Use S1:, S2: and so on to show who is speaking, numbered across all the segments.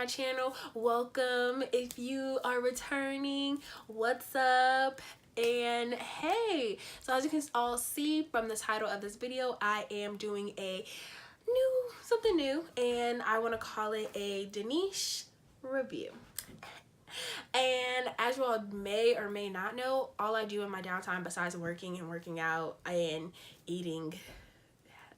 S1: my channel, welcome. If you are returning, what's up? And hey, so as you can all see from the title of this video, I am doing something new, and I want to call it a Denise review. And as you all may or may not know, all I do in my downtime besides working and working out and eating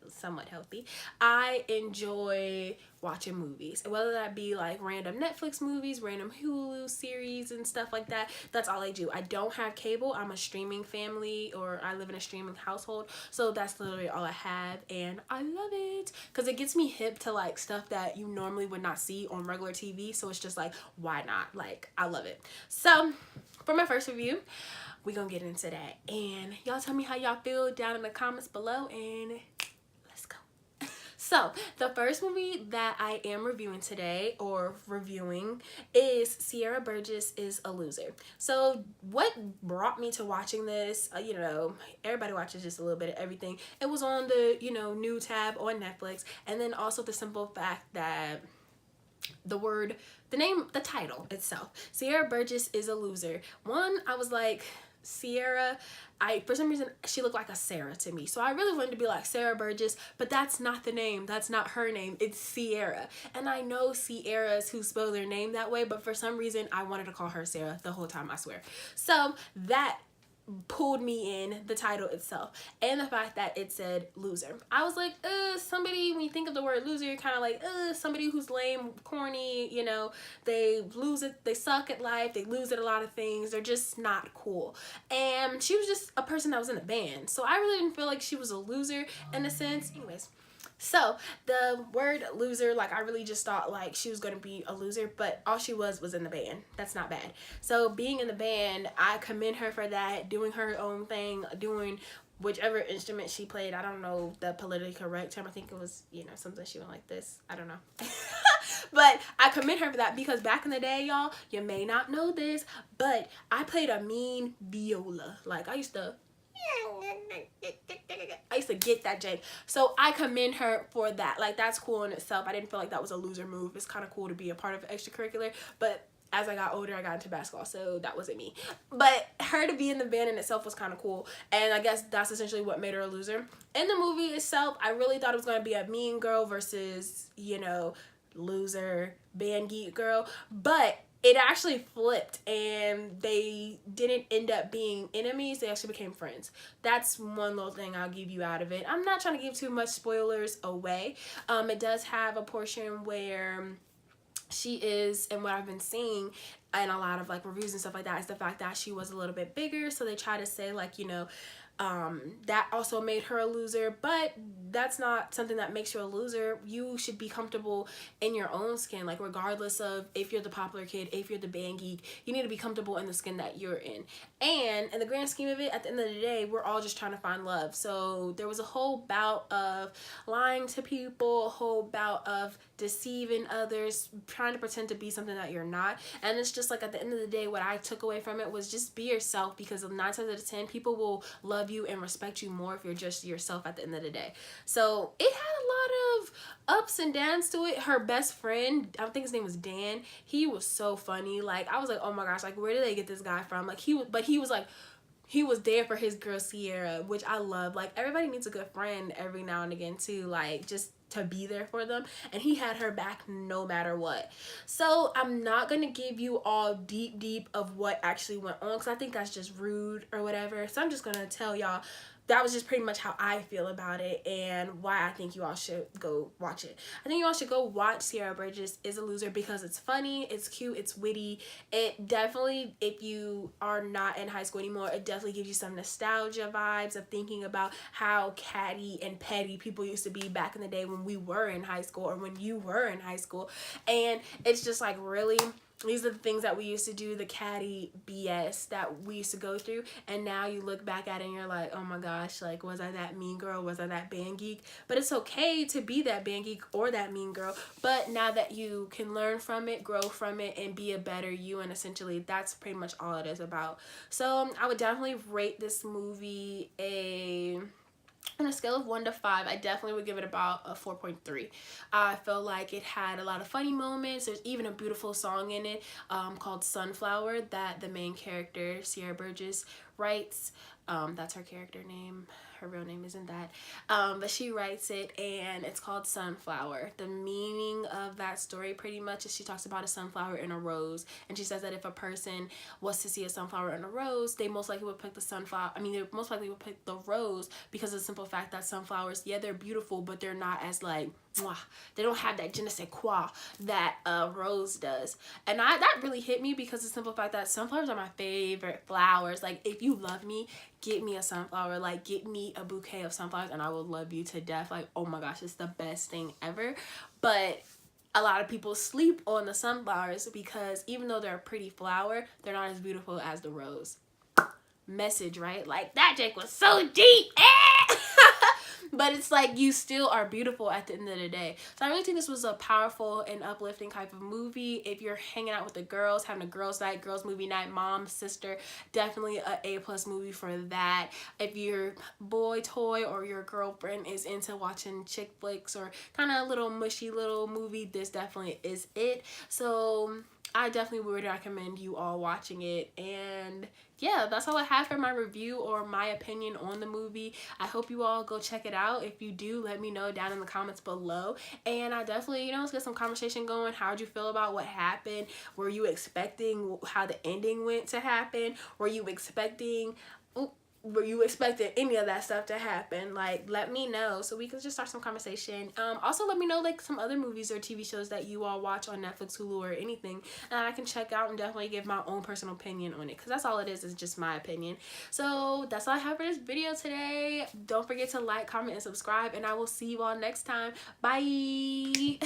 S1: somewhat healthy, I enjoy watching movies, whether that be like random Netflix movies, random Hulu series and stuff like that. That's all I do. I don't have cable. I'm a streaming family, or I live in a streaming household, so that's literally all I have, and I love it because it gets me hip to like stuff that you normally would not see on regular TV. So it's just like, why not? Like, I love it. So for my first review, we're gonna get into that, and y'all tell me how y'all feel down in the comments below, and so, the first movie that I am reviewing today, is Sierra Burgess is a Loser. So, what brought me to watching this, everybody watches just a little bit of everything. It was on the, new tab on Netflix, and then also the simple fact that the title itself, Sierra Burgess is a Loser. One, I was like, Sierra, for some reason she looked like a Sarah to me, so I really wanted to be like Sarah Burgess, but that's not the name. That's not her name. It's Sierra, and I know Sierras who spell their name that way, but for some reason I wanted to call her Sarah the whole time, I swear. So that pulled me in, the title itself and the fact that it said loser. I was like, somebody, when you think of the word loser, you're kind of like, somebody who's lame, corny, they lose it, they suck at life, they lose at a lot of things, they're just not cool. And she was just a person that was in a band, so I really didn't feel like she was a loser in a sense. Anyways, so the word loser, like, I really just thought like she was going to be a loser, but all she was in the band. That's not bad. So being in the band, I commend her for that, doing her own thing, doing whichever instrument she played. I don't know the politically correct term. I think it was, something she went like this. I don't know. But I commend her for that, because back in the day, y'all, you may not know this, but I played a mean viola. Like, I used to get that jank. So I commend her for that. Like, that's cool in itself. I didn't feel like that was a loser move. It's kind of cool to be a part of extracurricular, but as I got older, I got into basketball, so that wasn't me. But her to be in the band in itself was kind of cool, and I guess that's essentially what made her a loser. In the movie itself, I really thought it was going to be a mean girl versus, loser band geek girl, but it actually flipped, and they didn't end up being enemies. They actually became friends. That's one little thing I'll give you out of it. I'm not trying to give too much spoilers away. It does have a portion where she is, and what I've been seeing and a lot of like reviews and stuff like that, is the fact that she was a little bit bigger, so they try to say like, that also made her a loser, but that's not something that makes you a loser. You should be comfortable in your own skin, like regardless of if you're the popular kid, if you're the band geek, you need to be comfortable in the skin that you're in. And in the grand scheme of it, at the end of the day, we're all just trying to find love. So there was a whole bout of lying to people, a whole bout of deceiving others, trying to pretend to be something that you're not. And it's just like, at the end of the day, what I took away from it was just be yourself, because 9 times out of 10 people will love you and respect you more if you're just yourself at the end of the day. So it had a lot of ups and downs to it. Her best friend, I think his name was Dan, he was so funny. Like, I was like, oh my gosh, like, where did they get this guy from? Like, he was there for his girl Sierra, which I love. Like, everybody needs a good friend every now and again too, like, just to be there for them, and he had her back no matter what. So I'm not gonna give you all deep of what actually went on, because I think that's just rude or whatever. So I'm just gonna tell y'all that was just pretty much how I feel about it, and why I think you all should go watch it. I think you all should go watch Sierra Burgess is a Loser, because it's funny, it's cute, it's witty. It definitely, if you are not in high school anymore, it definitely gives you some nostalgia vibes of thinking about how catty and petty people used to be back in the day when we were in high school, or when you were in high school. And it's just like, really, these are the things that we used to do, the catty BS that we used to go through, and now you look back at it and you're like, oh my gosh, like, was I that mean girl? Was I that band geek? But it's okay to be that band geek or that mean girl, but now that you can learn from it, grow from it, and be a better you, and essentially that's pretty much all it is about. So I would definitely rate this movie a On a scale of 1 to 5, I definitely would give it about a 4.3. I feel like it had a lot of funny moments. There's even a beautiful song in it called Sunflower that the main character, Sierra Burgess, writes. That's her character name. Her real name isn't that. But she writes it, and it's called Sunflower. The meaning of that story pretty much is she talks about a sunflower and a rose. And she says that if a person was to see a sunflower and a rose, they most likely would pick the sunflower. I mean, they most likely would pick the rose because of the simple fact that sunflowers, yeah, they're beautiful, but they're not as like, mwah, they don't have that je ne sais quoi that a rose does. And that really hit me because of the simple fact that sunflowers are my favorite flowers. Like, if you love me, get me a sunflower. Like, get me a bouquet of sunflowers and I will love you to death. Like, oh my gosh, it's the best thing ever. But a lot of people sleep on the sunflowers because even though they're a pretty flower, they're not as beautiful as the rose. Message, right? Like, that Jake was so deep. But it's like, you still are beautiful at the end of the day. So I really think this was a powerful and uplifting type of movie. If you're hanging out with the girls, having a girls night, girls movie night, mom, sister, definitely a A+ movie for that. If your boy toy or your girlfriend is into watching chick flicks or kind of a little mushy little movie, this definitely is it. So I definitely would recommend you all watching it. And yeah, that's all I have for my review or my opinion on the movie. I hope you all go check it out. If you do, let me know down in the comments below. And I definitely, let's get some conversation going. How'd you feel about what happened? Were you expecting how the ending went to happen? Were you expecting any of that stuff to happen? Like, let me know so we can just start some conversation. Also, let me know like some other movies or TV shows that you all watch on Netflix, Hulu, or anything, and I can check out and definitely give my own personal opinion on it, because that's all it is just my opinion. So that's all I have for this video today. Don't forget to like, comment, and subscribe, and I will see you all next time. Bye.